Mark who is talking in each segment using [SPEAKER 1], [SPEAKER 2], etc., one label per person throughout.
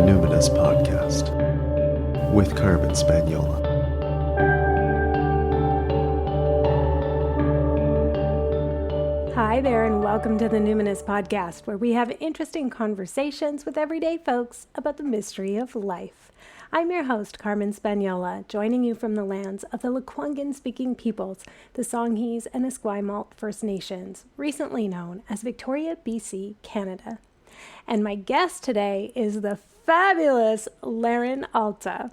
[SPEAKER 1] Numinous Podcast with Carmen Spaniola.
[SPEAKER 2] Hi there, and welcome to the Numinous Podcast, where we have interesting conversations with everyday folks about the mystery of life. I'm your host, Carmen Spaniola, joining you from the lands of the Lekwungen-speaking peoples, the Songhees and Esquimalt First Nations, recently known as Victoria, BC, Canada. And my guest today is the fabulous Laren Alta.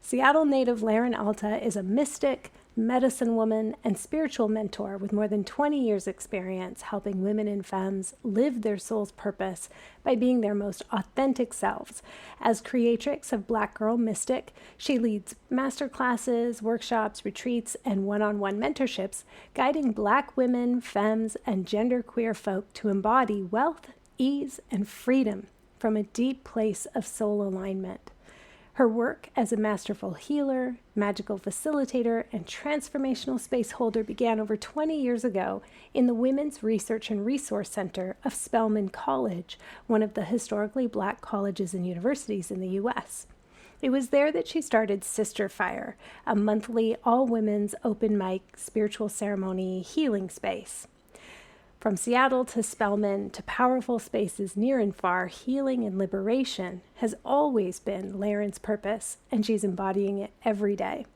[SPEAKER 2] Seattle native Laren Alta is a mystic, medicine woman, and spiritual mentor with more than 20 years' experience helping women and femmes live their soul's purpose by being their most authentic selves. As creatrix of Black Girl Mystic, she leads masterclasses, workshops, retreats, and one-on-one mentorships, guiding Black women, femmes, and genderqueer folk to embody wealth, ease, and freedom from a deep place of soul alignment. Her work as a masterful healer, magical facilitator, and transformational space holder began over 20 years ago in the Women's Research and Resource Center of Spelman College, one of the historically Black colleges and universities in the U.S. It was there that she started SisterFire, a monthly all-women's open mic spiritual ceremony healing space. From Seattle to Spelman to powerful spaces near and far, healing and liberation has always been Laren's purpose, and she's embodying it every day.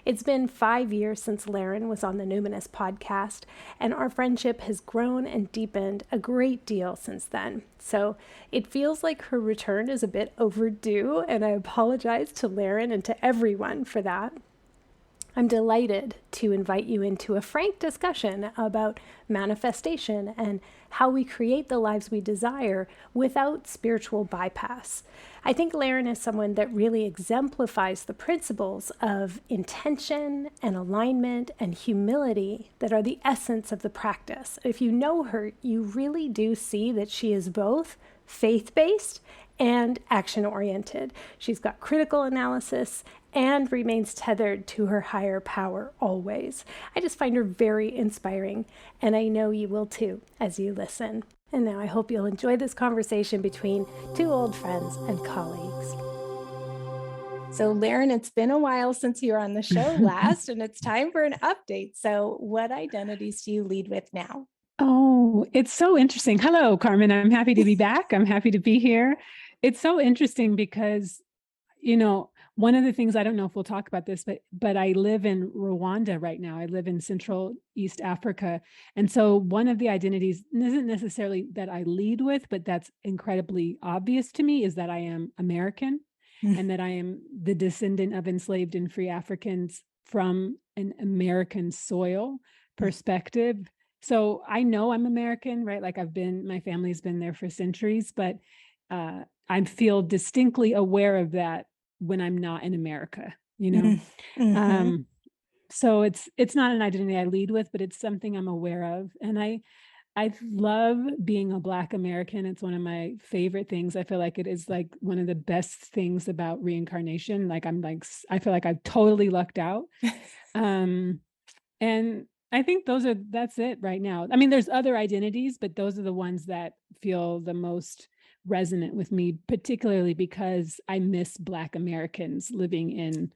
[SPEAKER 2] It's been 5 years since Laren was on the Numinous Podcast, and our friendship has grown and deepened a great deal since then. So it feels like her return is a bit overdue, and I apologize to Laren and to everyone for that. I'm delighted to invite you into a frank discussion about manifestation and how we create the lives we desire without spiritual bypass. I think Laren is someone that really exemplifies the principles of intention and alignment and humility that are the essence of the practice. If you know her, you really do see that she is both faith-based and action-oriented. She's got critical analysis and remains tethered to her higher power always. I just find her very inspiring, and I know you will too as you listen. And now I hope you'll enjoy this conversation between two old friends and colleagues. So Laren, it's been a while since you were on the show last, and it's time for an update. So what identities do you lead with now?
[SPEAKER 3] Oh, it's so interesting. Hello, Carmen. I'm happy to be back. I'm happy to be here. It's so interesting because, one of the things, I don't know if we'll talk about this, but I live in Rwanda right now. I live in Central East Africa. And so one of the identities isn't necessarily that I lead with, but that's incredibly obvious to me, is that I am American and that I am the descendant of enslaved and free Africans from an American soil perspective. So I know I'm American, right? Like my family's been there for centuries, but I feel distinctly aware of that when I'm not in America, Mm-hmm. So it's not an identity I lead with, but it's something I'm aware of. And I love being a Black American. It's one of my favorite things. I feel like it is like one of the best things about reincarnation. I feel like I've totally lucked out. And I think that's it right now. I mean, there's other identities, but those are the ones that feel the most resonant with me, particularly because I miss Black Americans living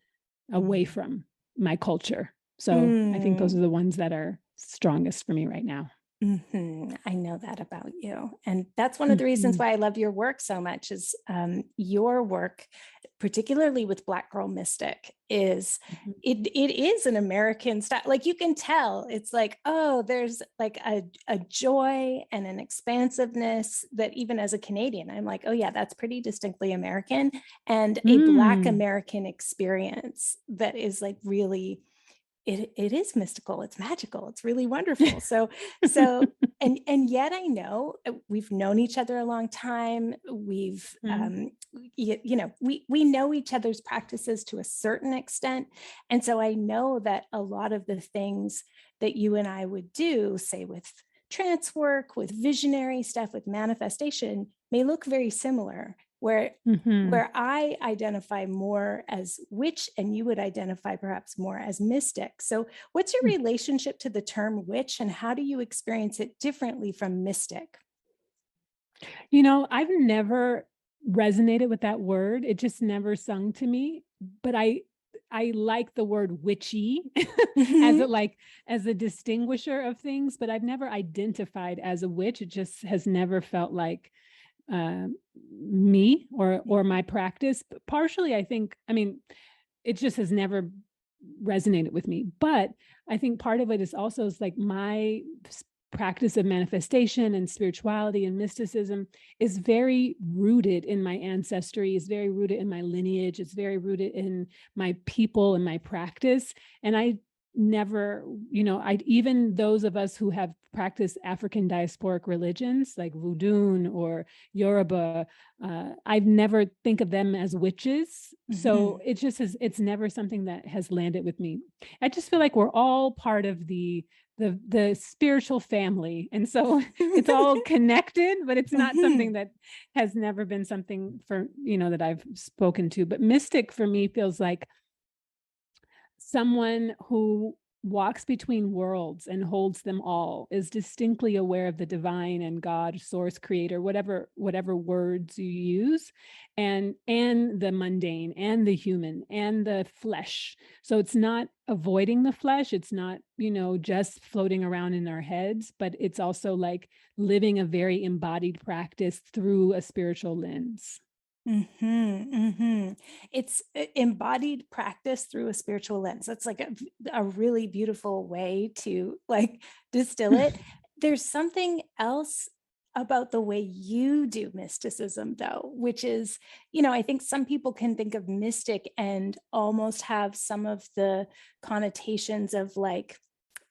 [SPEAKER 3] away from my culture. So I think those are the ones that are strongest for me right now.
[SPEAKER 2] Mm-hmm. I know that about you. And that's one of the reasons why I love your work so much is your work, particularly with Black Girl Mystic, is it is an American style. Like you can tell it's like, oh, there's like a joy and an expansiveness that even as a Canadian, I'm like, oh yeah, that's pretty distinctly American, and a Black American experience that is like really, it is mystical, it's magical, it's really wonderful. So and yet I know we've known each other a long time. We've we know each other's practices to a certain extent. And so I know that a lot of the things that you and I would do, say with trance work, with visionary stuff, with manifestation, may look very similar. Where I identify more as witch and you would identify perhaps more as mystic. So what's your relationship to the term witch, and how do you experience it differently from mystic?
[SPEAKER 3] I've never resonated with that word. It just never sung to me, but I like the word witchy
[SPEAKER 2] Mhm.
[SPEAKER 3] as a distinguisher of things, but I've never identified as a witch. It just has never felt like uh, me or my practice. But partially, I mean, it just has never resonated with me. But I think part of it is like my practice of manifestation and spirituality and mysticism is very rooted in my ancestry, is very rooted in my lineage, it's very rooted in my people and my practice. And I never, I even those of us who have practiced African diasporic religions like Voodoo or Yoruba, I've never think of them as witches. So it just it's never something that has landed with me. I just feel like we're all part of the spiritual family. And so it's all connected, but it's not something that has never been something for, that I've spoken to. But mystic for me feels like someone who walks between worlds and holds them all, is distinctly aware of the divine and God, source, creator, whatever words you use, and the mundane and the human and the flesh. So it's not avoiding the flesh, it's not, just floating around in our heads, but it's also like living a very embodied practice through a spiritual lens.
[SPEAKER 2] It's embodied practice through a spiritual lens. That's like a really beautiful way to like distill it. There's something else about the way you do mysticism though, which is, I think some people can think of mystic and almost have some of the connotations of like,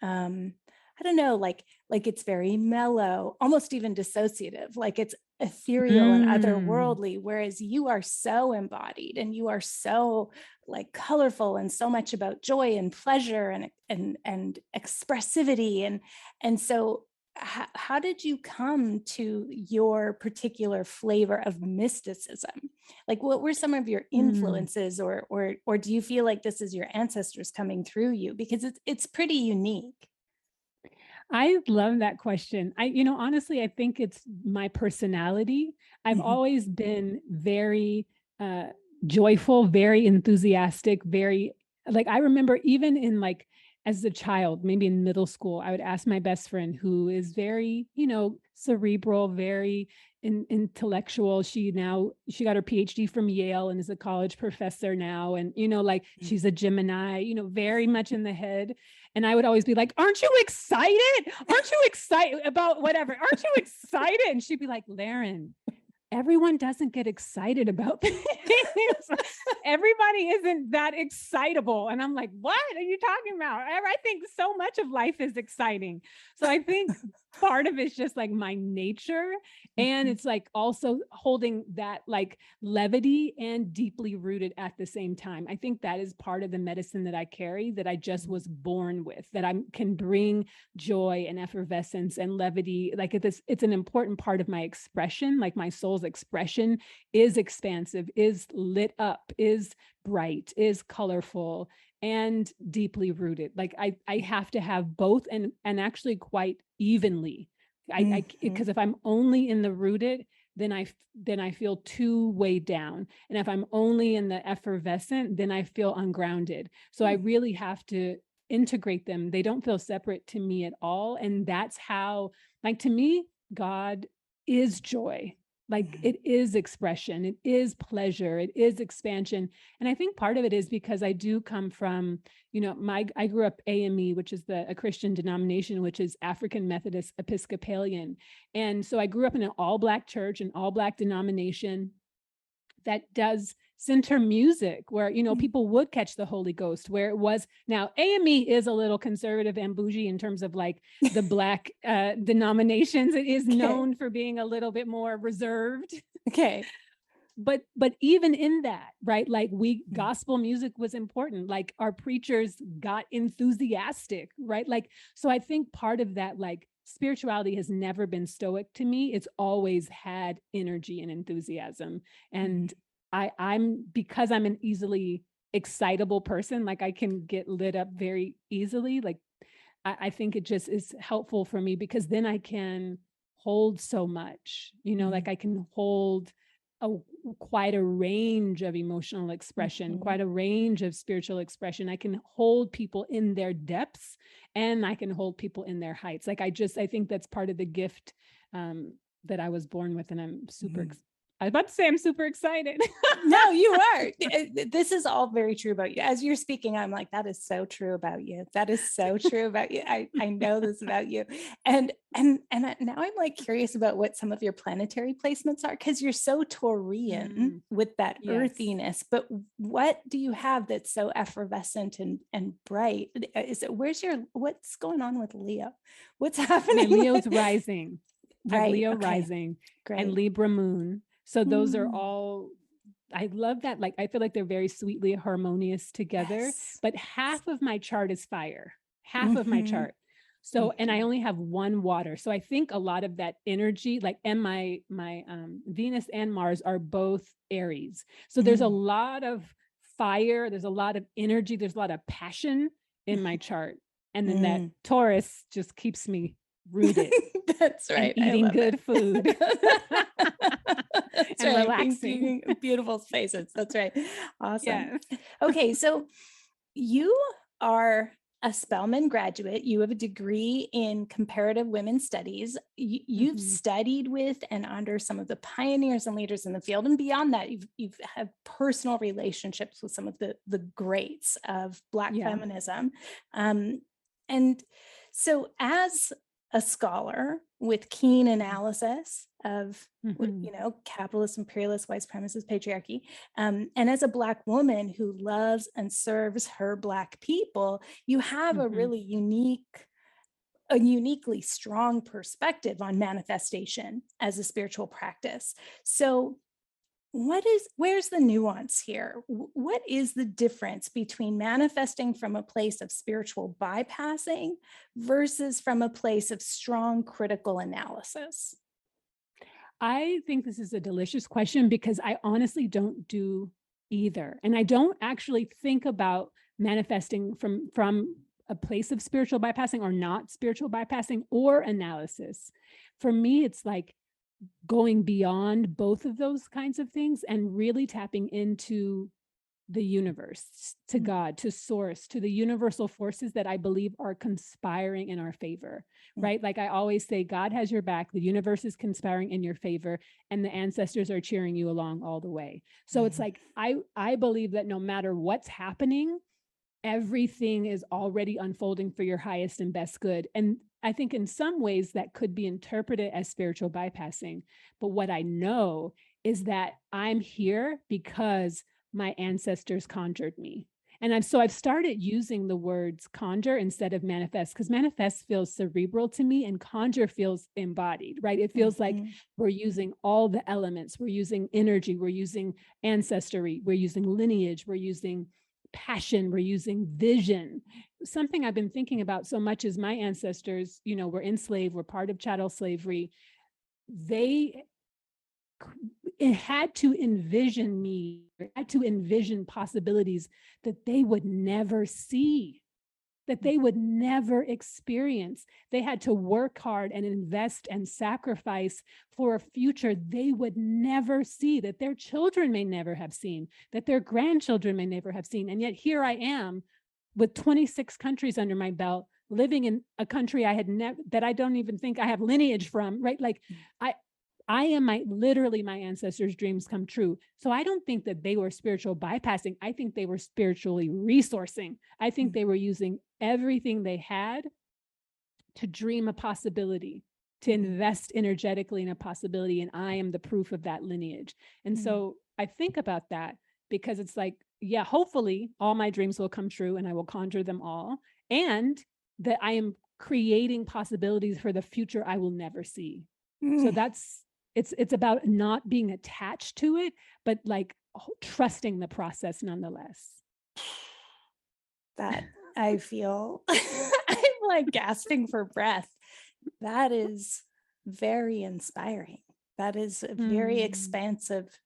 [SPEAKER 2] I don't know, like it's very mellow, almost even dissociative, like it's ethereal and otherworldly, whereas you are so embodied and you are so like colorful and so much about joy and pleasure and expressivity. And so how did you come to your particular flavor of mysticism? Like what were some of your influences, or do you feel like this is your ancestors coming through you? Because it's pretty unique.
[SPEAKER 3] I love that question. Honestly, I think it's my personality. I've always been very joyful, very enthusiastic, very like I remember even in like as a child, maybe in middle school, I would ask my best friend who is very, cerebral, very intellectual. She got her PhD from Yale and is a college professor now. And, like she's a Gemini, very much in the head. And I would always be like, aren't you excited? Aren't you excited about whatever? Aren't you excited? And she'd be like, Laren, everyone doesn't get excited about things. Everybody isn't that excitable. And I'm like, what are you talking about? I think so much of life is exciting. So I think part of it's just like my nature. And it's like also holding that like levity and deeply rooted at the same time. I think that is part of the medicine that I carry, that I just was born with, that I can bring joy and effervescence and levity. Like it's an important part of my expression, like my soul's expression is expansive, is lit up, is bright, is colorful, and deeply rooted. Like I have to have both, and actually quite evenly. Because if I'm only in the rooted, then I feel too weighed down. And if I'm only in the effervescent, then I feel ungrounded. So I really have to integrate them. They don't feel separate to me at all. And that's how, like, to me, God is joy. Like it is expression, it is pleasure, it is expansion. And I think part of it is because I do come from, I grew up AME, which is a Christian denomination, which is African Methodist Episcopalian. And so I grew up in an all Black church, an all Black denomination that does center music where, people would catch the Holy Ghost, where it was now AME is a little conservative and bougie in terms of like the Black denominations. It is known for being a little bit more reserved.
[SPEAKER 2] Okay.
[SPEAKER 3] But even in that, right? Like gospel music was important. Like our preachers got enthusiastic, right? Like, so I think part of that, like spirituality has never been stoic to me. It's always had energy and enthusiasm. And because I'm an easily excitable person, like I can get lit up very easily. Like I think it just is helpful for me because then I can hold so much, like I can hold a quite a range of emotional expression, quite a range of spiritual expression. I can hold people in their depths, and I can hold people in their heights. Like I think that's part of the gift that I was born with, and I'm super I was about to say I'm super excited.
[SPEAKER 2] No, you are. This is all very true about you. As you're speaking, I'm like, that is so true about you. That is so true about you. I know this about you. And now I'm like curious about what some of your planetary placements are, because you're so Taurian with that earthiness. But what do you have that's so effervescent and bright? Is it what's going on with Leo? What's happening?
[SPEAKER 3] Leo's rising.
[SPEAKER 2] Right.
[SPEAKER 3] Leo
[SPEAKER 2] Okay.
[SPEAKER 3] rising.
[SPEAKER 2] Great.
[SPEAKER 3] And Libra moon. So those are all, I love that. Like, I feel like they're very sweetly harmonious together, but half of my chart is fire, half of my chart. So, and I only have one water. So I think a lot of that energy, like, and my Venus and Mars are both Aries. So there's a lot of fire. There's a lot of energy. There's a lot of passion in my chart. And then that Taurus just keeps me rooted.
[SPEAKER 2] That's right.
[SPEAKER 3] And eating good food.
[SPEAKER 2] That's
[SPEAKER 3] and
[SPEAKER 2] right.
[SPEAKER 3] relaxing.
[SPEAKER 2] Beautiful spaces. That's right. Awesome.
[SPEAKER 3] Yes.
[SPEAKER 2] Okay. So you are a Spelman graduate. You have a degree in comparative women's studies. You've studied with and under some of the pioneers and leaders in the field. And beyond that, you've had personal relationships with some of the greats of Black feminism. And so as a scholar with keen analysis of, capitalist, imperialist, white supremacist, patriarchy, and as a Black woman who loves and serves her Black people, you have a really uniquely strong perspective on manifestation as a spiritual practice. So where's the nuance here? What is the difference between manifesting from a place of spiritual bypassing versus from a place of strong critical analysis?
[SPEAKER 3] I think this is a delicious question, because I honestly don't do either. And I don't actually think about manifesting from a place of spiritual bypassing or not spiritual bypassing or analysis. For me, it's like going beyond both of those kinds of things and really tapping into the universe, to God, to source, to the universal forces that I believe are conspiring in our favor, right? Like I always say, God has your back, the universe is conspiring in your favor, and the ancestors are cheering you along all the way. So it's like, I believe that no matter what's happening, everything is already unfolding for your highest and best good. And I think in some ways that could be interpreted as spiritual bypassing. But what I know is that I'm here because my ancestors conjured me. And I've started using the words conjure instead of manifest, because manifest feels cerebral to me and conjure feels embodied, right? It feels like we're using all the elements. We're using energy. We're using ancestry. We're using lineage. We're using passion, we're using vision. Something I've been thinking about so much is my ancestors, were enslaved, were part of chattel slavery. They had to envision possibilities that they would never see, that they would never experience. They had to work hard and invest and sacrifice for a future they would never see, that their children may never have seen, that their grandchildren may never have seen. And yet here I am with 26 countries under my belt, living in a country I had never, that I don't even think I have lineage from, right? Like I am literally my ancestors' dreams come true. So I don't think that they were spiritual bypassing. I think they were spiritually resourcing. I think they were using everything they had to dream a possibility, to invest energetically in a possibility. And I am the proof of that lineage. And so I think about that because it's like, yeah, hopefully all my dreams will come true and I will conjure them all. And that I am creating possibilities for the future I will never see. So it's about not being attached to it, but like trusting the process nonetheless.
[SPEAKER 2] That I feel, I'm like gasping for breath. That is very inspiring. That is a very expansive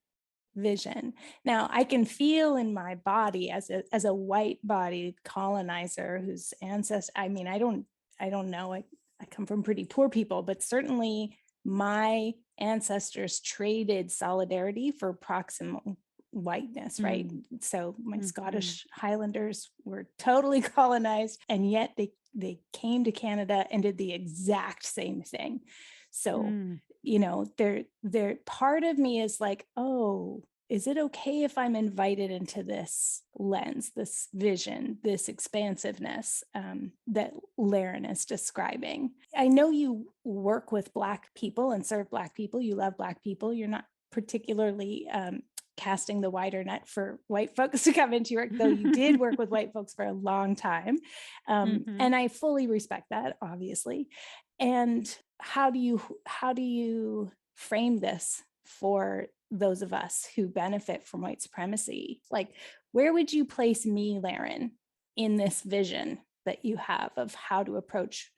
[SPEAKER 2] vision. Now I can feel in my body as a white-bodied colonizer whose ancestors, I don't know, I come from pretty poor people, but certainly my ancestors traded solidarity for proximal whiteness, right? So my Scottish Highlanders were totally colonized, and yet they came to Canada and did the exact same thing. So, they're part of me is like, oh, is it okay if I'm invited into this lens, this vision, this expansiveness that Laren is describing? I know you work with Black people and serve Black people. You love Black people. You're not particularly casting the wider net for white folks to come into your work, though you did work with white folks for a long time. And I fully respect that, obviously. And how do you frame this for those of us who benefit from white supremacy? Like, where would you place me, Laren, in this vision that you have of how to approach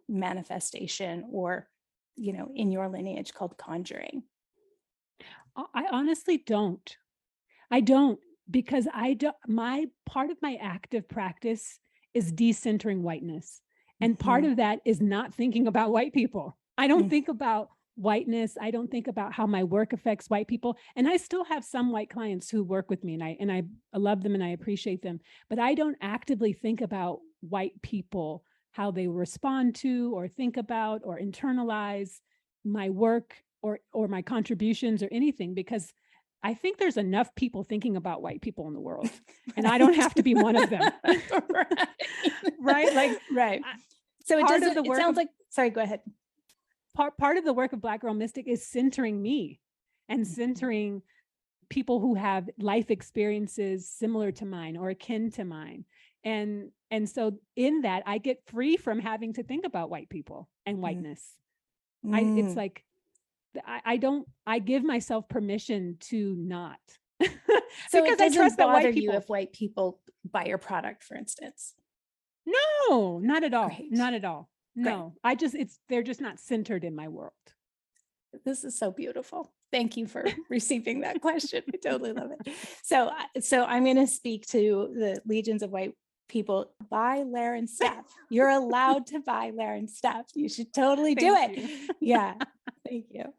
[SPEAKER 2] manifestation, or, in your lineage called conjuring?
[SPEAKER 3] I honestly don't. I don't, because my part of my active practice is decentering whiteness. And part of that is not thinking about white people. I don't think about whiteness. I don't think about how my work affects white people. And I still have some white clients who work with me, and I love them and I appreciate them. But I don't actively think about white people, how they respond to or think about or internalize my work or my contributions or anything, because I think there's enough people thinking about white people in the world, and I don't have to be one of them. Right? Right.
[SPEAKER 2] So it sounds like, sorry, go ahead.
[SPEAKER 3] Part of the work of Black Girl Mystic is centering me and centering people who have life experiences similar to mine or akin to mine. And so in that, I get free from having to think about white people and whiteness. It's like, I give myself permission to not.
[SPEAKER 2] So because I trust that white people, if white people buy your product, for instance.
[SPEAKER 3] No, not at all.
[SPEAKER 2] Great.
[SPEAKER 3] Not at all. No, they're just not centered in my world.
[SPEAKER 2] This is so beautiful. Thank you for receiving that question. I totally love it. So I'm going to speak to the legions of white people. Buy Laren's stuff. You're allowed to buy Laren's stuff. You should totally do it. Yeah. Thank you.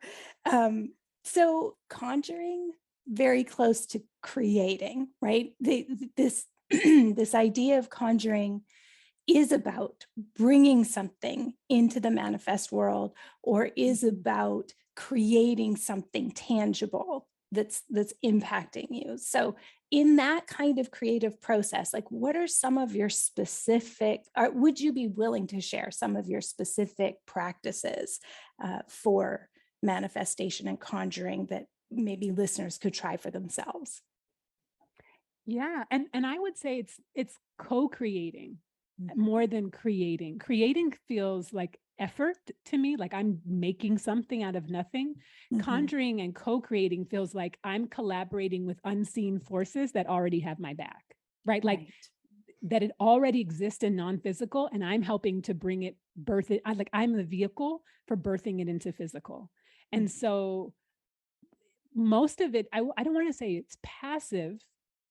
[SPEAKER 2] So conjuring, very close to creating, right? This idea of conjuring is about bringing something into the manifest world, or is about creating something tangible that's impacting you. So in that kind of creative process, like, what are some of your specific, or would you be willing to share some of your specific practices for manifestation and conjuring that maybe listeners could try for themselves?
[SPEAKER 3] Yeah. And I would say it's co-creating more than creating. Creating feels like effort to me, like I'm making something out of nothing. Conjuring and co-creating feels like I'm collaborating with unseen forces that already have my back, right? Like that it already exists in non-physical, and I'm helping to bring it, birth it. I'm the vehicle for birthing it into physical. And so most of it, I don't want to say it's passive,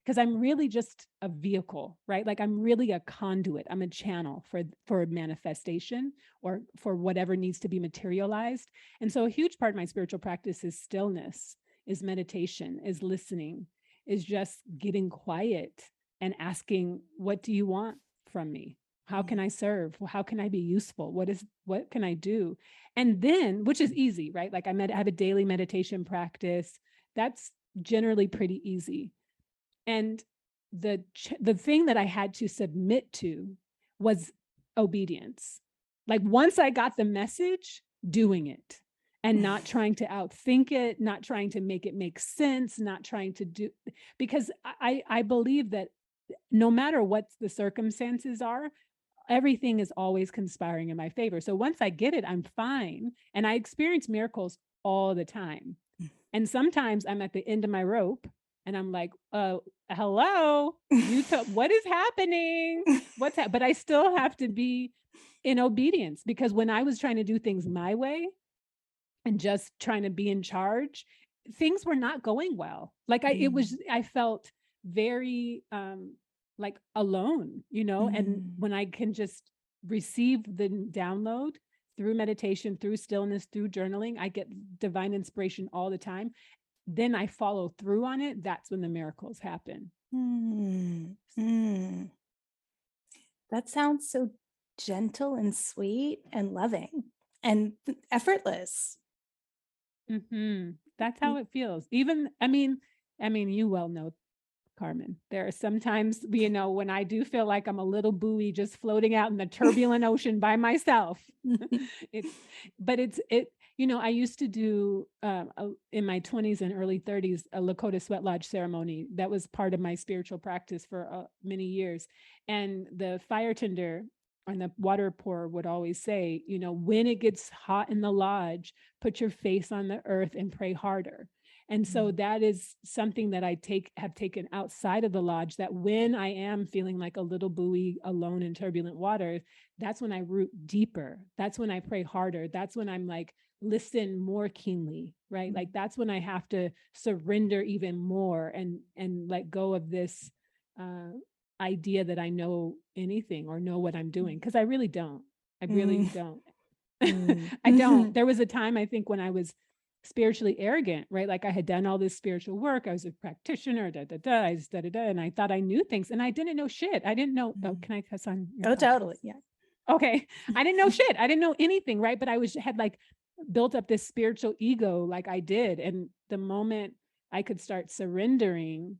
[SPEAKER 3] because I'm really just a vehicle, right? Like I'm really a conduit. I'm a channel for manifestation, or for whatever needs to be materialized. And so a huge part of my spiritual practice is stillness, is meditation, is listening, is just getting quiet and asking, what do you want from me? How can I serve? How can I be useful? What can I do? And then, which is easy, right? Like I have a daily meditation practice. That's generally pretty easy. And the thing that I had to submit to was obedience. Like once I got the message, doing it, and not trying to outthink it, not trying to make it make sense, not trying to do, because I believe that no matter what the circumstances are, everything is always conspiring in my favor. So once I get it, I'm fine. And I experience miracles all the time. And sometimes I'm at the end of my rope and I'm like, hello, what is happening? But I still have to be in obedience, because when I was trying to do things my way and just trying to be in charge, things were not going well. Like I felt very, like alone, and when I can just receive the download, through meditation, through stillness, through journaling, I get divine inspiration all the time. Then I follow through on it. That's when the miracles happen.
[SPEAKER 2] That sounds so gentle and sweet and loving and effortless.
[SPEAKER 3] That's how it feels. Even, I mean, you well know, Carmen, there are sometimes, when I do feel like I'm a little buoy just floating out in the turbulent ocean by myself. I used to do in my 20s and early 30s, a Lakota Sweat Lodge ceremony. That was part of my spiritual practice for many years. And the fire tender and the water pourer would always say, when it gets hot in the lodge, put your face on the earth and pray harder. And so that is something that I have taken outside of the lodge, that when I am feeling like a little buoy alone in turbulent water, that's when I root deeper. That's when I pray harder. That's when I'm like, listen more keenly, right? Like that's when I have to surrender even more and let go of this idea that I know anything or know what I'm doing. Because I really don't. I really don't. I don't. There was a time, I think, when I was spiritually arrogant, right? Like I had done all this spiritual work. I was a practitioner, and I thought I knew things, and I didn't know shit. I didn't know. Oh, can I cuss on?
[SPEAKER 2] Oh, totally. Yeah.
[SPEAKER 3] Okay. I didn't know shit. I didn't know anything, right? But I had like built up this spiritual ego, like I did. And the moment I could start surrendering,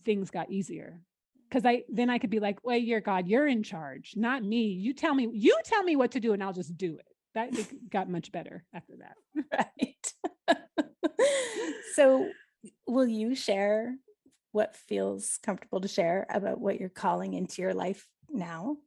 [SPEAKER 3] things got easier. Because then I could be like, well, you're God, you're in charge, not me. You tell me what to do, and I'll just do it. It got much better after that.
[SPEAKER 2] Right. So will you share what feels comfortable to share about what you're calling into your life now?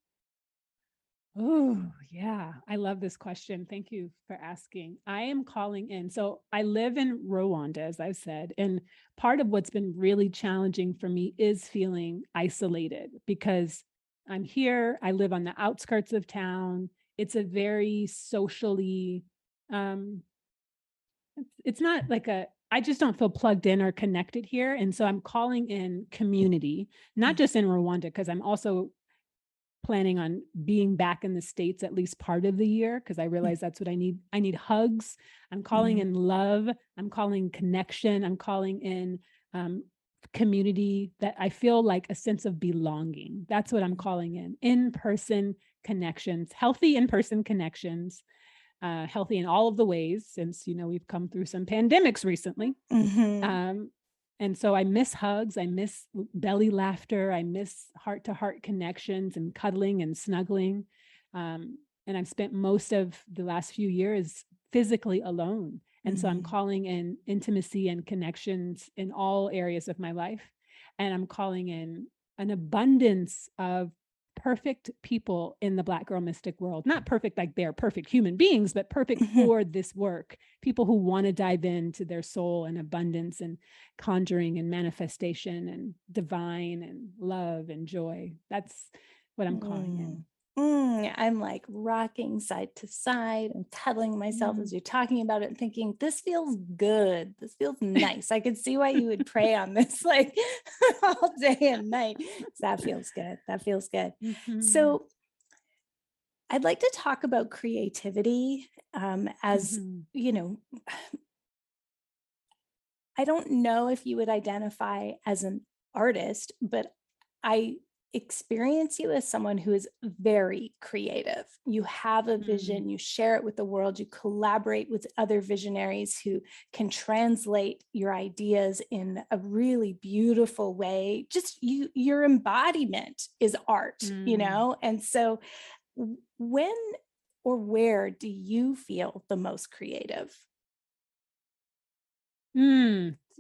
[SPEAKER 3] Oh, yeah. I love this question. Thank you for asking. I am calling in. So I live in Rwanda, as I've said, and part of what's been really challenging for me is feeling isolated because I'm here. I live on the outskirts of town. It's a very socially, it's not like I just don't feel plugged in or connected here. And so I'm calling in community, not just in Rwanda, because I'm also planning on being back in the States at least part of the year, because I realize that's what I need. I need hugs. I'm calling in love. I'm calling connection. I'm calling in community, that I feel like a sense of belonging. That's what I'm calling in-person connections, healthy in-person connections, healthy in all of the ways, since, we've come through some pandemics recently. And so I miss hugs. I miss belly laughter. I miss heart-to-heart connections and cuddling and snuggling. And I've spent most of the last few years physically alone. And so I'm calling in intimacy and connections in all areas of my life. And I'm calling in an abundance of perfect people in the Black girl mystic world. Not perfect like they're perfect human beings, but perfect for this work. People who want to dive into their soul and abundance and conjuring and manifestation and divine and love and joy. That's what I'm calling in.
[SPEAKER 2] I'm like rocking side to side and cuddling myself as you're talking about it and thinking, this feels good. This feels nice. I could see why you would pray on this like all day and night. That feels good. That feels good. So I'd like to talk about creativity as, I don't know if you would identify as an artist, but I experience you as someone who is very creative. You have a vision, you share it with the world, you collaborate with other visionaries who can translate your ideas in a really beautiful way. Just your embodiment is art, And so when or where do you feel the most creative?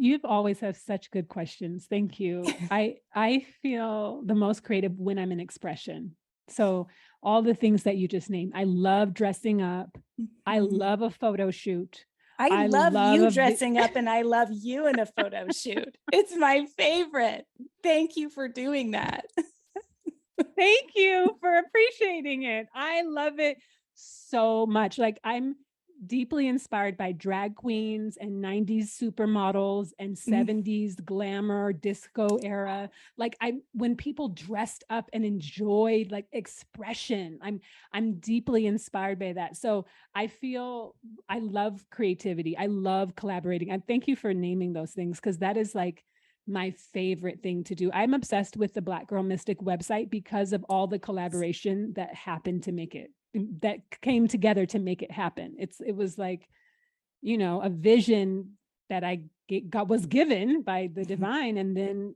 [SPEAKER 3] You've always had such good questions. Thank you. I feel the most creative when I'm in expression. So all the things that you just named, I love dressing up. I love a photo shoot.
[SPEAKER 2] I love you dressing up, and I love you in a photo shoot. It's my favorite. Thank you for doing that.
[SPEAKER 3] Thank you for appreciating it. I love it so much. Like deeply inspired by drag queens and 90s supermodels and 70s glamour disco era. Like when people dressed up and enjoyed like expression, I'm deeply inspired by that. So I feel I love creativity. I love collaborating. And thank you for naming those things, because that is like my favorite thing to do. I'm obsessed with the Black Girl Mystic website because of all the collaboration that happened to make it, that came together to make it happen. It was like, a vision that was given by the divine, and then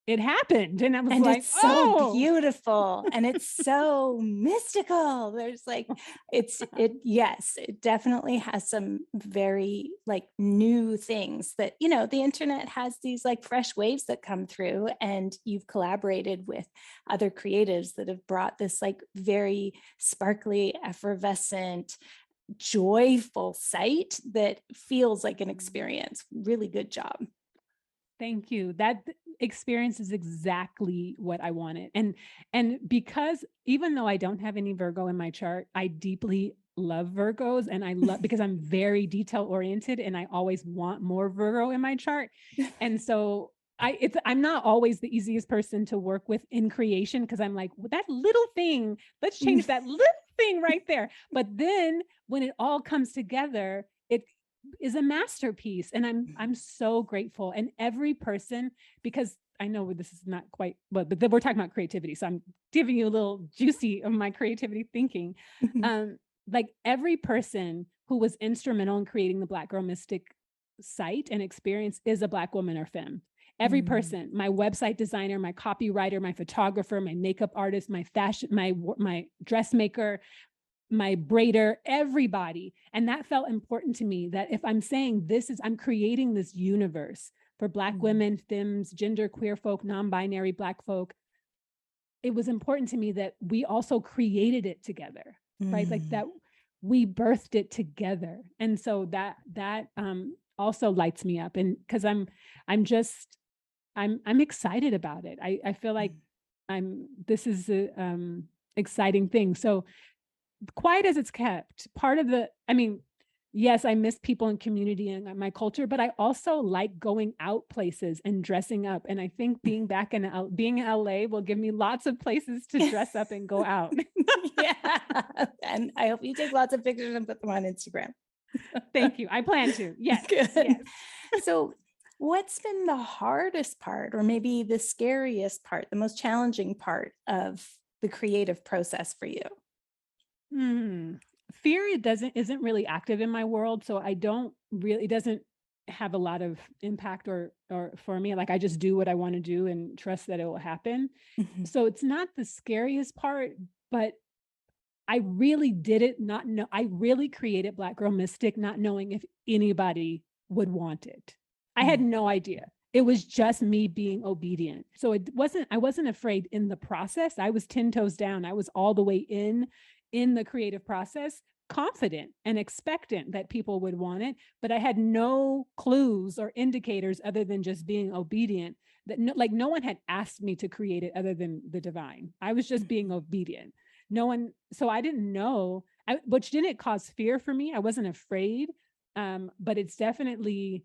[SPEAKER 3] it happened. And I was
[SPEAKER 2] and
[SPEAKER 3] like,
[SPEAKER 2] it's so
[SPEAKER 3] oh,
[SPEAKER 2] beautiful and it's so mystical. There's like, yes, it definitely has some very like new things that, the internet has these like fresh waves that come through, and you've collaborated with other creatives that have brought this like very sparkly, effervescent, joyful site that feels like an experience. Really good job.
[SPEAKER 3] Thank you. That experience is exactly what I wanted. And because even though I don't have any Virgo in my chart, I deeply love Virgos, and I love because I'm very detail oriented and I always want more Virgo in my chart. And so I'm not always the easiest person to work with in creation, because I'm like, well, that little thing, let's change that little thing right there. But then when it all comes together, it is a masterpiece. And I'm so grateful. And every person, because I know this is not quite, but we're talking about creativity. So I'm giving you a little juicy of my creativity thinking. Like every person who was instrumental in creating the Black Girl Mystic site and experience is a Black woman or femme. Every person, my website designer, my copywriter, my photographer, my makeup artist, my fashion, my dressmaker, my braider, everybody. And that felt important to me, that if I'm saying I'm creating this universe for Black women, femmes, gender queer folk, non-binary Black folk. It was important to me that we also created it together, right? Like that we birthed it together. And so that also lights me up. And because I'm excited about it. I feel like this is a exciting thing. So quiet as it's kept, part of yes, I miss people in community and my culture, but I also like going out places and dressing up. And I think being in LA will give me lots of places to dress up and go out.
[SPEAKER 2] Yeah. And I hope you take lots of pictures and put them on Instagram.
[SPEAKER 3] Thank you. I plan to. Yes.
[SPEAKER 2] Good.
[SPEAKER 3] Yes.
[SPEAKER 2] So what's been the hardest part, or maybe the scariest part, the most challenging part of the creative process for you?
[SPEAKER 3] Fear isn't really active in my world. So it doesn't have a lot of impact or for me. Like I just do what I want to do and trust that it will happen. So it's not the scariest part, but I really did it not know. I really created Black Girl Mystic not knowing if anybody would want it. I had no idea. It was just me being obedient. So I wasn't afraid in the process. I was 10 toes down. I was all the way in the creative process, confident and expectant that people would want it. But I had no clues or indicators other than just being obedient, that no one had asked me to create it other than the divine. I was just being obedient. So I didn't know, which didn't cause fear for me. I wasn't afraid, but it's definitely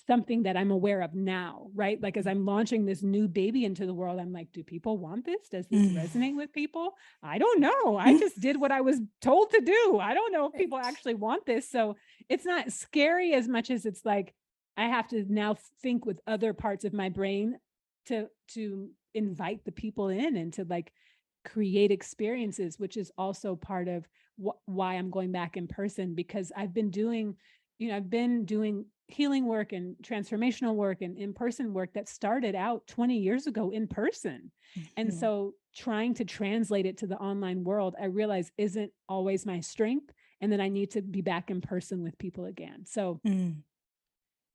[SPEAKER 3] something that I'm aware of now, right? Like as I'm launching this new baby into the world, I'm like, do people want this? Does this resonate with people? I don't know. I just did what I was told to do. I don't know if people actually want this. So it's not scary as much as it's like, I have to now think with other parts of my brain to invite the people in and to like create experiences, which is also part of why I'm going back in person, because I've been doing healing work and transformational work and in-person work that started out 20 years ago in person. And so trying to translate it to the online world, I realize isn't always my strength, and then I need to be back in person with people again. So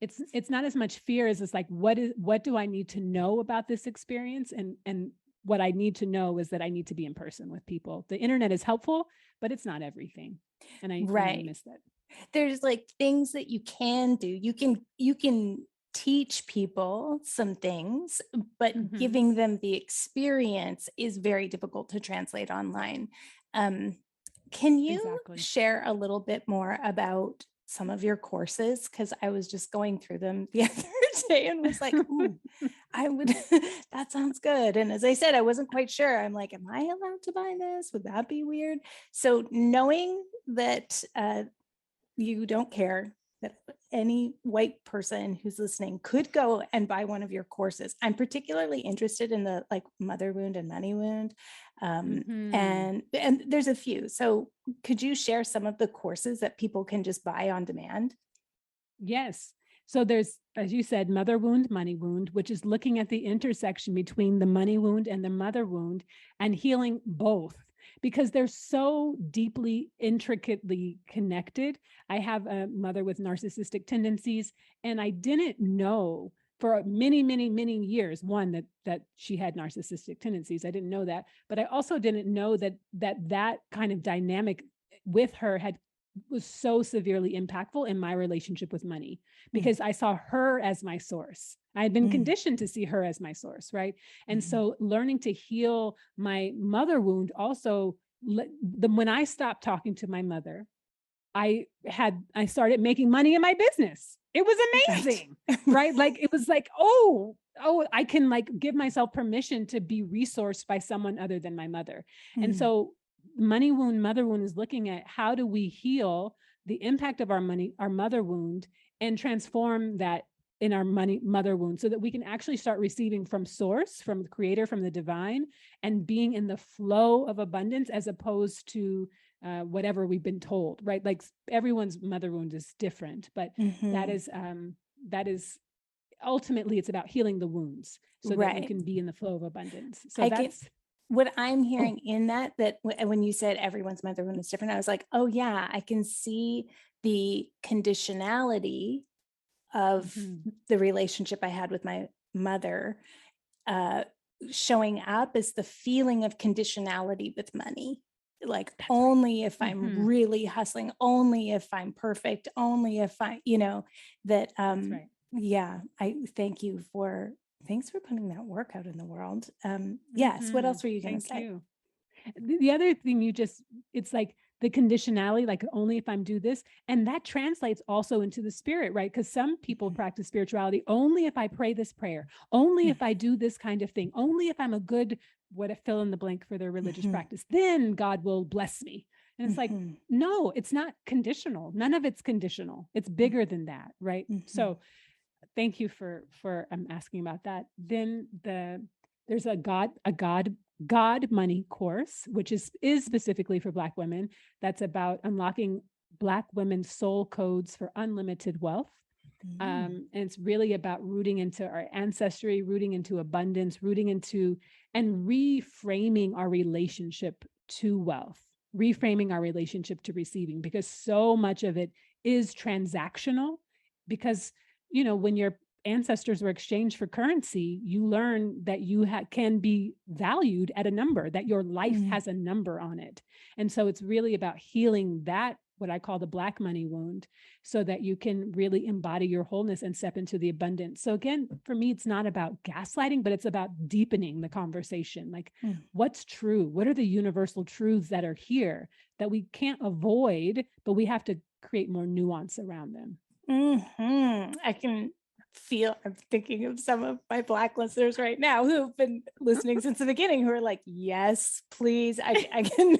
[SPEAKER 3] it's not as much fear as it's like, what do I need to know about this experience? And what I need to know is that I need to be in person with people. The internet is helpful, but it's not everything. And I miss that.
[SPEAKER 2] There's like things that you can do. You can teach people some things, but giving them the experience is very difficult to translate online. Can you
[SPEAKER 3] Exactly.
[SPEAKER 2] share a little bit more about some of your courses? Because I was just going through them the other day and was like, ooh, I would, that sounds good. And as I said, I wasn't quite sure. I'm like, am I allowed to buy this? Would that be weird? So knowing that you don't care, that any white person who's listening could go and buy one of your courses. I'm particularly interested in the like mother wound and money wound. And there's a few. So could you share some of the courses that people can just buy on demand?
[SPEAKER 3] Yes. So there's, as you said, mother wound, money wound, which is looking at the intersection between the money wound and the mother wound and healing both because they're so deeply, intricately connected. I have a mother with narcissistic tendencies, and I didn't know for many, many, many years, one, that she had narcissistic tendencies. I didn't know that, but I also didn't know that kind of dynamic with her was so severely impactful in my relationship with money because I saw her as my source. I had been conditioned to see her as my source, right? And so learning to heal my mother wound also, when I stopped talking to my mother, I started making money in my business. It was amazing, right? Like, it was like, oh, I can like give myself permission to be resourced by someone other than my mother. And so money wound, mother wound is looking at how do we heal the impact of our mother wound and transform that in our mother wound so that we can actually start receiving from source, from the creator, from the divine, and being in the flow of abundance as opposed to whatever we've been told, right? Like everyone's mother wound is different, but that is ultimately it's about healing the wounds so that you can be in the flow of abundance. So
[SPEAKER 2] what I'm hearing in that when you said everyone's mother wound is different, I was like, oh yeah, I can see the conditionality of the relationship I had with my mother showing up as the feeling of conditionality with money. Like that's only right. If I'm really hustling, only if I'm perfect, only if I, that, right. Yeah, thanks for putting that work out in the world. Yes. What else were you going to say?
[SPEAKER 3] You. The other thing it's like the conditionality, like only if I'm do this, and that translates also into the spirit, right? Because some people practice spirituality only if I pray this prayer, only if I do this kind of thing, only if I'm a good, fill in the blank for their religious practice, then God will bless me. And it's like, no, it's not conditional. None of it's conditional. It's bigger than that, right? So thank you for asking about that. Then there's a God Money course, which is specifically for Black women. That's about unlocking Black women's soul codes for unlimited wealth. And it's really about rooting into our ancestry, rooting into abundance, rooting into and reframing our relationship to wealth, reframing our relationship to receiving, because so much of it is transactional. Because, when your ancestors were exchanged for currency, you learn that you can be valued at a number, that your life has a number on it. And so it's really about healing that, what I call the Black money wound, so that you can really embody your wholeness and step into the abundance. So again, for me, it's not about gaslighting, but it's about deepening the conversation. Like what's true? What are the universal truths that are here that we can't avoid, but we have to create more nuance around them?
[SPEAKER 2] I can feel, I'm thinking of some of my Black listeners right now who've been listening since the beginning, who are like, yes, please. I can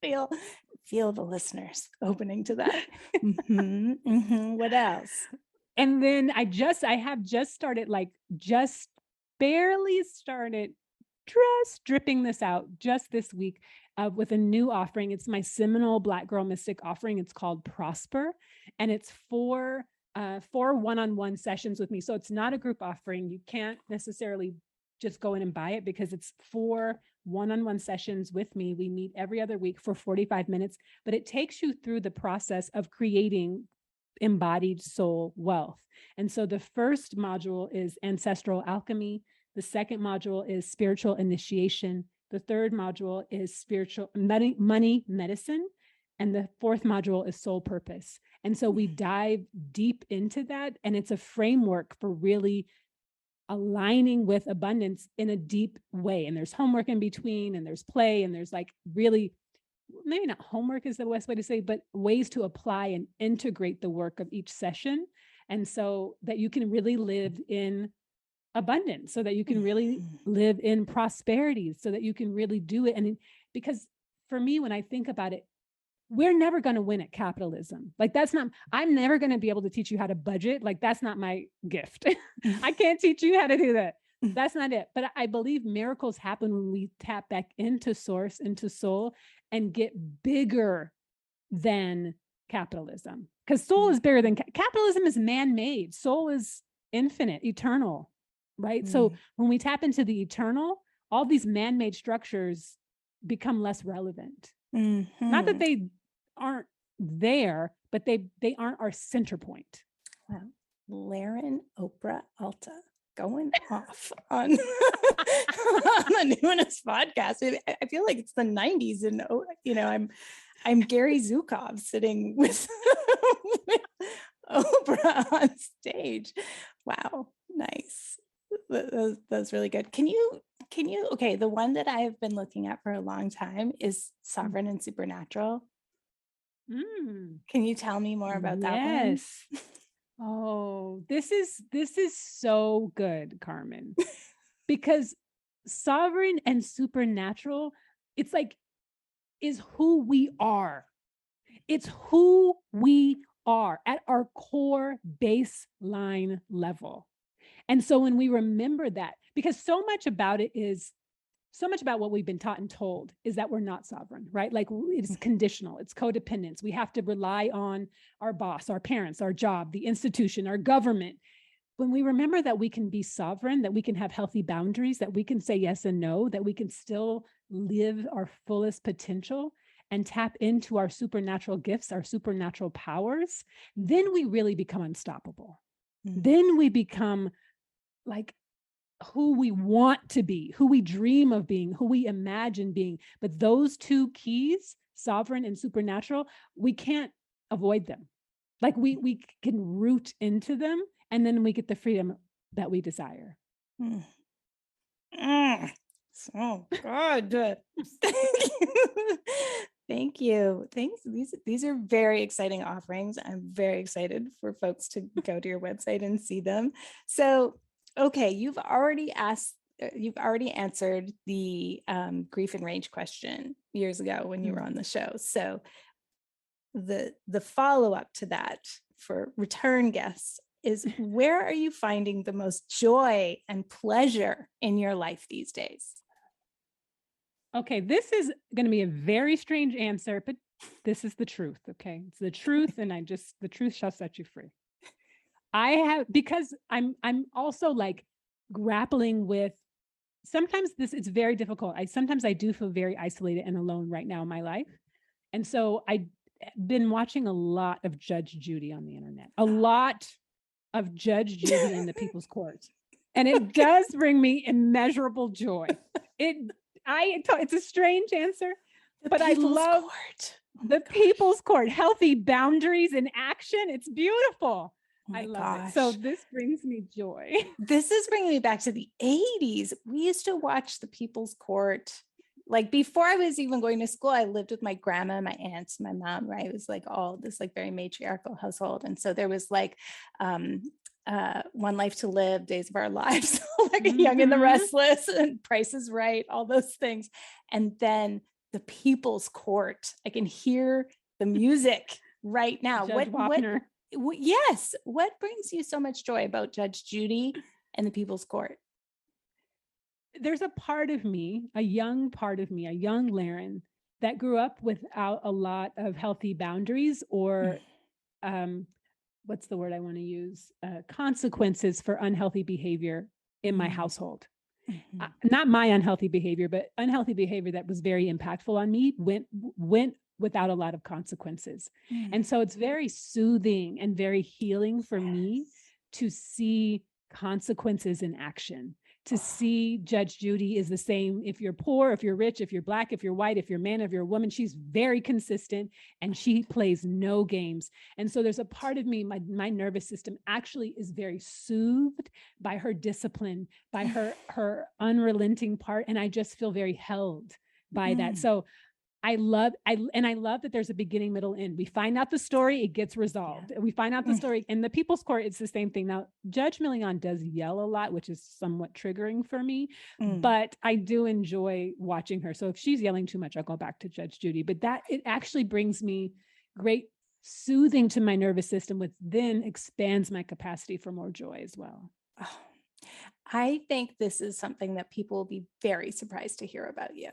[SPEAKER 2] feel the listeners opening to that. What else?
[SPEAKER 3] And then I have just started, just barely started dripping this out just this week with a new offering. It's my seminal Black Girl Mystic offering. It's called Prosper, and it's for one-on-one sessions with me. So it's not a group offering. You can't necessarily just go in and buy it because it's 4 one-on-one sessions with me. We meet every other week for 45 minutes, but it takes you through the process of creating embodied soul wealth. And so the first module is ancestral alchemy. The second module is spiritual initiation. The third module is spiritual money medicine. And the fourth module is soul purpose. And so we dive deep into that. And it's a framework for really aligning with abundance in a deep way. And there's homework in between, and there's play, and there's really maybe not homework is the best way to say, but ways to apply and integrate the work of each session. And so that you can really live in abundance, so that you can really live in prosperity, so that you can really do it. And because for me, when I think about it, we're never going to win at capitalism. Like I'm never going to be able to teach you how to budget. Like that's not my gift. I can't teach you how to do that. That's not it. But I believe miracles happen when we tap back into source, into soul, and get bigger than capitalism. Because soul is bigger than capitalism is man-made. Soul is infinite, eternal, right? So when we tap into the eternal, all these man-made structures become less relevant. Not that they aren't there, but they aren't our center point.
[SPEAKER 2] Wow. Laren, Oprah, Alta, going off on, on the Numinous podcast. I feel like it's the 90s and, I'm Gary Zukov sitting with Oprah on stage. Wow. Nice. That's really good. Can you, okay, the one that I have been looking at for a long time is Sovereign and Supernatural. Can you tell me more about that one?
[SPEAKER 3] Yes. Oh, this is so good, Carmen, because sovereign and supernatural, it's like, is who we are. It's who we are at our core baseline level. And so when we remember that, because so much about what we've been taught and told is that we're not sovereign, right? Like it's conditional, it's codependence. We have to rely on our boss, our parents, our job, the institution, our government. When we remember that we can be sovereign, that we can have healthy boundaries, that we can say yes and no, that we can still live our fullest potential and tap into our supernatural gifts, our supernatural powers, then we really become unstoppable. Then we become like who we want to be, who we dream of being, who we imagine being. But those two keys, sovereign and supernatural, we can't avoid them. Like we can root into them, and then we get the freedom that we desire.
[SPEAKER 2] So good. Thank you. Thanks. These are very exciting offerings. I'm very excited for folks to go to your website and see them. So, okay, you've already answered the grief and rage question years ago when you were on the show. So the follow-up to that for return guests is, where are you finding the most joy and pleasure in your life these days?
[SPEAKER 3] Okay, this is going to be a very strange answer, but this is the truth. Okay, it's the truth, and the truth shall set you free. Because I'm also like grappling with, sometimes it's very difficult. Sometimes I do feel very isolated and alone right now in my life. And so I've been watching a lot of Judge Judy on the internet, a lot of Judge Judy in the People's Court. And it does bring me immeasurable joy. It's a strange answer, but I love the People's Court, healthy boundaries in action. It's beautiful. I love it. So this brings me joy.
[SPEAKER 2] This is bringing me back to the 80s. We used to watch the People's Court. Like before I was even going to school, I lived with my grandma, my aunts, my mom, right? It was like all this like very matriarchal household. And so there was like One Life to Live, Days of Our Lives, like Young and the Restless, and Price is Right, all those things. And then the People's Court. I can hear the music right now. Yes. What brings you so much joy about Judge Judy and the People's Court?
[SPEAKER 3] There's a part of me, a young Laren, that grew up without a lot of healthy boundaries or, what's the word I want to use? Consequences for unhealthy behavior in my household. Not my unhealthy behavior, but unhealthy behavior that was very impactful on me went without a lot of consequences. And so it's very soothing and very healing for me to see consequences in action, to see Judge Judy is the same. If you're poor, if you're rich, if you're Black, if you're white, if you're a man, if you're a woman, she's very consistent and she plays no games. And so there's a part of me, my nervous system actually is very soothed by her discipline, by her unrelenting part. And I just feel very held by that. So I love that there's a beginning, middle, end. We find out the story, it gets resolved. We find out the story. In the People's Court, it's the same thing. Now, Judge Millian does yell a lot, which is somewhat triggering for me, but I do enjoy watching her. So if she's yelling too much, I'll go back to Judge Judy. But it actually brings me great soothing to my nervous system, which then expands my capacity for more joy as well.
[SPEAKER 2] Oh, I think this is something that people will be very surprised to hear about you.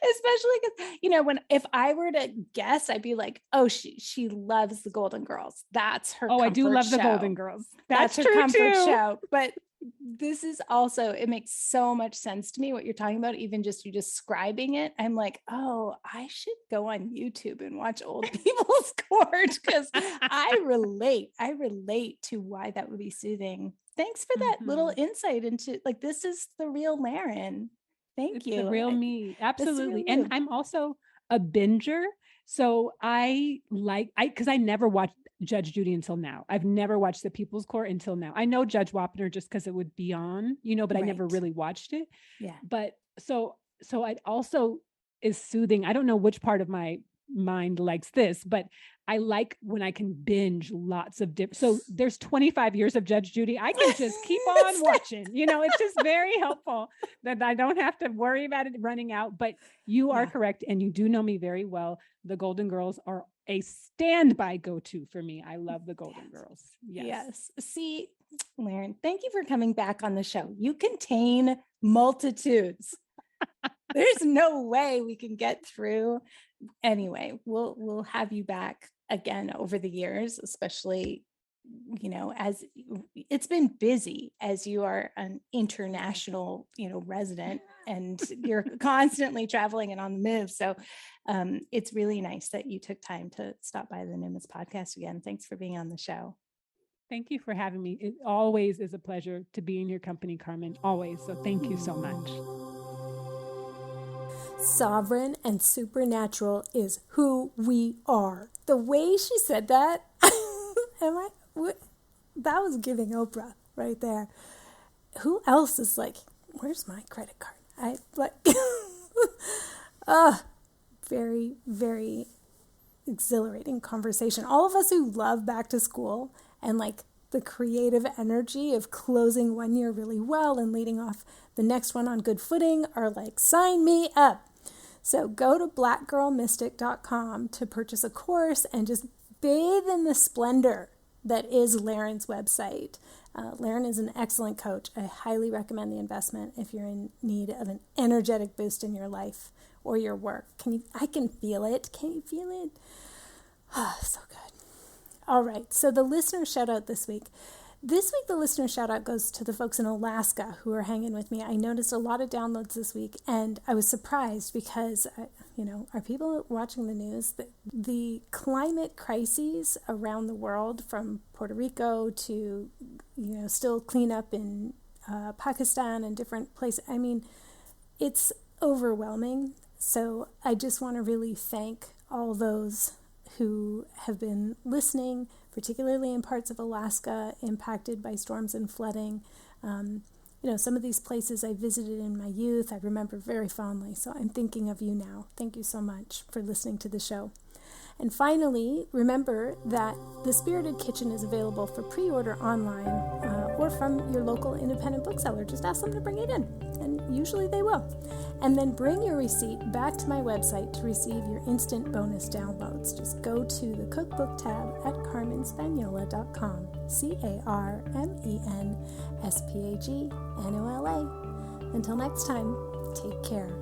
[SPEAKER 2] Especially because, if I were to guess, I'd be like, oh, she loves the Golden Girls. That's her comfort show.
[SPEAKER 3] I do love the Golden Girls.
[SPEAKER 2] That's her
[SPEAKER 3] true
[SPEAKER 2] comfort
[SPEAKER 3] too.
[SPEAKER 2] show. But this is also, it makes so much sense to me what you're talking about, even just you describing it. I'm like, oh, I should go on YouTube and watch Old People's Court, because I relate to why that would be soothing. Thanks for that little insight into, like, this is the real Laren. Thank you.
[SPEAKER 3] The real me. Absolutely. And I'm also a binger. So because I never watched Judge Judy until now. I've never watched the People's Court until now. I know Judge Wapner just because it would be on, but I never really watched it. Yeah. But so it also is soothing. I don't know which part of my mind likes this, but I like when I can binge lots of different. So there's 25 years of Judge Judy. I can just keep on watching, it's just very helpful that I don't have to worry about it running out, but you are correct. And you do know me very well. The Golden Girls are a standby go-to for me. I love the Golden Girls.
[SPEAKER 2] Yes. See, Laren, thank you for coming back on the show. You contain multitudes. There's no way we can get through. Anyway, we'll have you back again over the years, especially, as it's been busy as you are an international, resident, and you're constantly traveling and on the move. So it's really nice that you took time to stop by the Numinous podcast again. Thanks for being on the show.
[SPEAKER 3] Thank you for having me. It always is a pleasure to be in your company, Carmen, always. So thank you so much.
[SPEAKER 2] Sovereign and supernatural is who we are. The way she said that, that was giving Oprah right there. Who else is like, where's my credit card? Very, very exhilarating conversation. All of us who love back to school and like the creative energy of closing one year really well and leading off the next one on good footing are like, sign me up. So go to blackgirlmystic.com to purchase a course and just bathe in the splendor that is Laren's website. Laren is an excellent coach. I highly recommend the investment if you're in need of an energetic boost in your life or your work. I can feel it. Can you feel it? So good. All right. So the listener shout out this week. This week, the listener shout out goes to the folks in Alaska who are hanging with me. I noticed a lot of downloads this week, and I was surprised because, are people watching the news? The climate crises around the world, from Puerto Rico to, still cleanup in Pakistan and different places. I mean, it's overwhelming. So I just want to really thank all those who have been listening, particularly in parts of Alaska impacted by storms and flooding. Some of these places I visited in my youth, I remember very fondly. So I'm thinking of you now. Thank you so much for listening to the show. And finally, remember that The Spirited Kitchen is available for pre-order online or from your local independent bookseller. Just ask them to bring it in, and usually they will. And then bring your receipt back to my website to receive your instant bonus downloads. Just go to the cookbook tab at carmenspagnola.com, CarmenSpagnola. Until next time, take care.